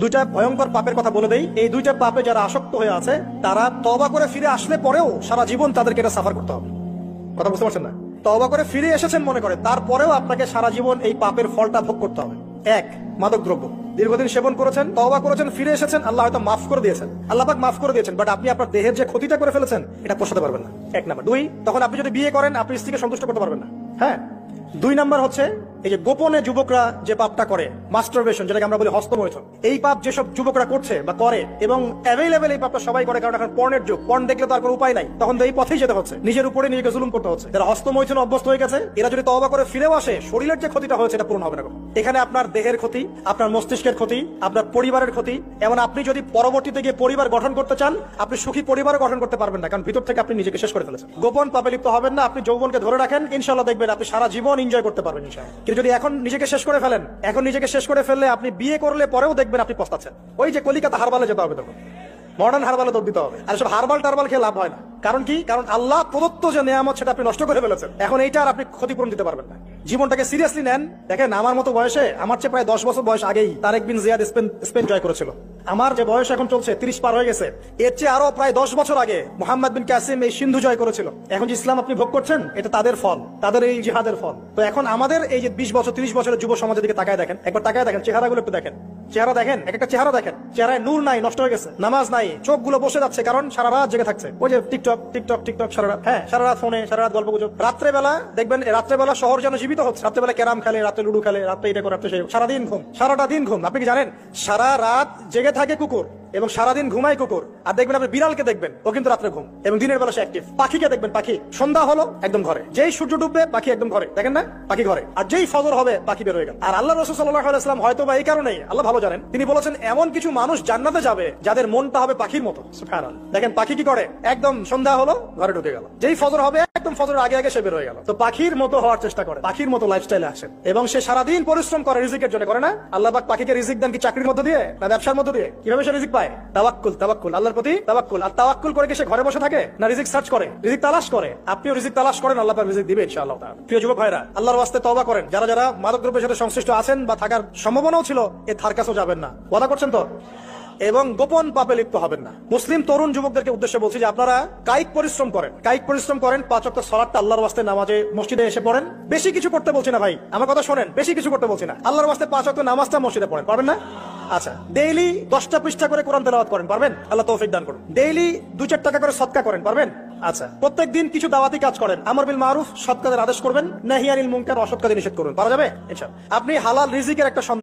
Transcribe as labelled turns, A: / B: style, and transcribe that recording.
A: দুইটা ভয়ঙ্কর পাপের কথা বলে দেই। এই দুইটা পাপে যারা আসক্ত হয়ে আছে তারা তওবা করে ফিরে আসলে পরেও সারা জীবন তাদেরকে এটা সাফার করতে হবে। কথা বুঝতে পারছেন না? তওবা করে ফিরে এসেছেন মনে করে, তারপরেও আপনাকে সারা জীবন এই পাপের ফলটা ভোগ করতে হবে। এক, মাদক দ্রব্য দীর্ঘদিন সেবন করেছেন, তওবা করেছেন, ফিরে এসেছেন, আল্লাহ হয়তো মাফ করে দিয়েছেন, আল্লাহ পাক মাফ করে দিয়েছেন, বাট আপনি আপনার দেহের যে ক্ষতিটা করে ফেলেছেন এটা পোষাতে পারবেন না। এক নাম্বার। দুই, তখন আপনি যদি বিয়ে করেন আপনি স্ত্রীকে সন্তুষ্ট করতে পারবেন না। হ্যাঁ। দুই নাম্বার হচ্ছে এই যে গোপনে যুবকরা যে পাপটা করে, মাস্টারবেশন, যেটাকে আমরা বলি হস্তমৈথুন, এই পাপ যেসব যুবকরা করছে বা করে, এবং অ্যাভেলেবেল এই পাপটা সবাই করে, কারণ এখন পর্নের যুগ, পর্ন দেখলে তো আর কোনো উপায় নাই, তখন তো এই পথেই যেতে হচ্ছে, নিজের উপরে নিজেকে জুলুম করতে হচ্ছে। যারা হস্তমৈথুন অভ্যস্ত হয়ে গেছে এরা যদি তওবা করে ফিরেও আসে, শরীরের যে ক্ষতিটা হয়েছে এটা পূরণ হবে না কখনো। এখানে আপনার দেহের ক্ষতি, আপনার মস্তিষ্কের ক্ষতি, আপনার পরিবারের ক্ষতি, এবং আপনি যদি পরবর্তীতে গিয়ে পরিবার গঠন করতে চান আপনি সুখী পরিবার গঠন করতে পারবেন না, কারণ ভিতর থেকে আপনি নিজেকে শেষ করে ফেলেছেন। গোপন পাপে লিপ্ত হবেন না, আপনি যৌবনকে ধরে রাখেন, ইনশাআল্লাহ দেখবেন আপনি সারা জীবন এনজয় করতে পারবেন ইনশাআল্লাহ। কিন্তু যদি এখন নিজেকে শেষ করে ফেলেন, এখন নিজেকে শেষ করে ফেললে আপনি বিয়ে করলে পরেও দেখবেন আপনি পস্তাচ্ছেন। ওই যে কলিকাতা হারবালে যেতে হবে, তখন মডার্ন হারবালে দৌড় দিতে হবে। আর সব হারবাল টারবাল খেয়ে লাভ হয় না। কারণ কি? কারণ আল্লাহ প্রদত্ত যে নেয়ামত সেটা আপনি নষ্ট করে ফেলেছেন, এখন এইটা আর আপনি ক্ষতিপূরণ দিতে পারবেন না। জীবনটাকে সিরিয়াসলি নেন। দেখেন, আমার মতো বয়সে, আমার চেয়ে প্রায় 10 বছর বয়স আগেই তারেক বিন জিয়াদ স্পেন জয় করেছিল। আমার যে বয়স এখন চলছে 30 পার হয়ে গেছে, এর চেয়ে আরো প্রায় 10 বছর আগে মোহাম্মদ বিন কাসিম এই সিন্ধু জয় করেছিল। এখন যে ইসলাম আপনি ভোগ করছেন এটা তাদের ফল, তাদের এই জিহাদের ফল। তো এখন আমাদের এই যে 20 বছর 30 বছরের যুব সমাজের দিকে তাকায় দেখেন, একবার তাকায় দেখেন, চেহারাগুলো একটু দেখেন, চেহারা দেখেন, এক একটা চেহারা দেখেন, চেহারায় নূর নাই, নষ্ট হয়ে গেছে, নামাজ নাই, চোখগুলো বসে যাচ্ছে, কারণ সারা রাত জেগে থাকছে। ওই যে টিকটক টিকটক টিকটক সারা রাত, হ্যাঁ সারা রাত ফোনে, সারা রাত গল্প গুজব। রাত্রেবেলা দেখবেন, রাত্রেবেলা শহর যেন জীবিত হচ্ছে, রাত্রেবেলা ক্যারাম খেলে, রাত্রে লুডু খেলে, রাত্রে এটা করে, রাত্রে সেই, সারাদিন ঘুম, সারাটা দিন ঘুম। আপনি কি জানেন সারা রাত জেগে থাকে কুকুর এবং সারাদিন ঘুমায় কুকুর। আর দেখবেন আপনি বিড়ালকে দেখবেন, ও কিন্তু রাত্রে ঘুম এবং দিনের বেলা সে অ্যাক্টিভ। পাখিকে দেখবেন, পাখি সন্ধ্যা হলো একদম ঘরে, যেই সূর্য ডুববে পাখি একদম ঘরে, দেখেন না, পাখি ঘরে। আর যেই ফজর হবে পাখি বের হয়ে গেল। আর আল্লাহ রাসূল সাল্লাল্লাহু আলাইহি ওয়াসাল্লাম হয়তো বা এই কারণেই, আল্লাহ ভালো জানেন, তিনি বলেছেন এমন কিছু মানুষ জান্নাতে যাবে যাদের মনটা হবে পাখির মতো। সুবহানাল্লাহ। দেখেন পাখি কি করে, একদম সন্ধ্যা হলো ঘরে ঢুকে গেল, যেই ফজর হবে একদম ফজরের আগে আগে সে বের হয়ে গেল। তো পাখির মতো হওয়ার চেষ্টা করে, পাখির মতো লাইফস্টাইলে আসেন, এবং সে সারাদিন পরিশ্রম করে রিজিকের জন্য, করে না? আল্লাহ পাক পাখিকে রিজিক দেন কি চাকরির মধ্যে দিয়ে না ব্যবসার মধ্যে দিয়ে? কিভাবে সে রিজিক পায়? তাওয়াক্কুল, তাওয়াক্কুল, আল্লাহর প্রতি তাওয়াক্কুল। আর তাওয়াক্কুল করে কি সে ঘরে বসে থাকে না রিজিক সার্চ করে, রিজিক তালাশ করে? আপনিও রিজিক তালাশ করেন, আল্লাহ পাক রিজিক দিবে ইনশাআল্লাহ তাআলা। প্রিয় যুবক ভাইরা, আল্লাহর ওয়াস্তে তওবা করেন। যারা যারা মাদকদ্রব্যের সাথে সংশ্লিষ্ট আছেন বা থাকার সম্ভাবনাও ছিল, এ ধার কাছেও যাবেন না। ওয়াদা করছেন তো? এবং গোপন পাপে লিপ্ত হবেন না। মুসলিম তরুণ যুবকদেরকে উদ্দেশ্যে বলছি যে আপনারা কায়িক পরিশ্রম করেন, কায়িক পরিশ্রম করেন, 5 ওয়াক্ত সালাতটা আল্লাহর ওয়াস্তে নামাজে মসজিদে এসে পড়েন। বেশি কিছু করতে বলছি না ভাই, আমার কথা শোনেন, বেশি কিছু করতে বলছি না। আল্লাহর ওয়াস্তে 5 ওয়াক্ত নামাজটা মসজিদে পড়েন, পারবেন না? আচ্ছা, ডেইলি 10টা পৃষ্ঠা করে কোরআন তেলাওয়াত করেন, পারবেন? আল্লাহ তৌফিক দান করুন। ডেইলি 2-4 টাকা করে সদকা করেন, পারবেন? আচ্ছা, প্রত্যেক দিন কিছু দাওয়াতি কাজ করেন, আমর বিল মারুফ, সৎ কাজের আদেশ করবেন, নাহি আনিল মুনকার, অসৎ কাজে নিষেধ করবেন, পারা যাবে ইনশাআল্লাহ। আপনি হালাল রিজিকের একটা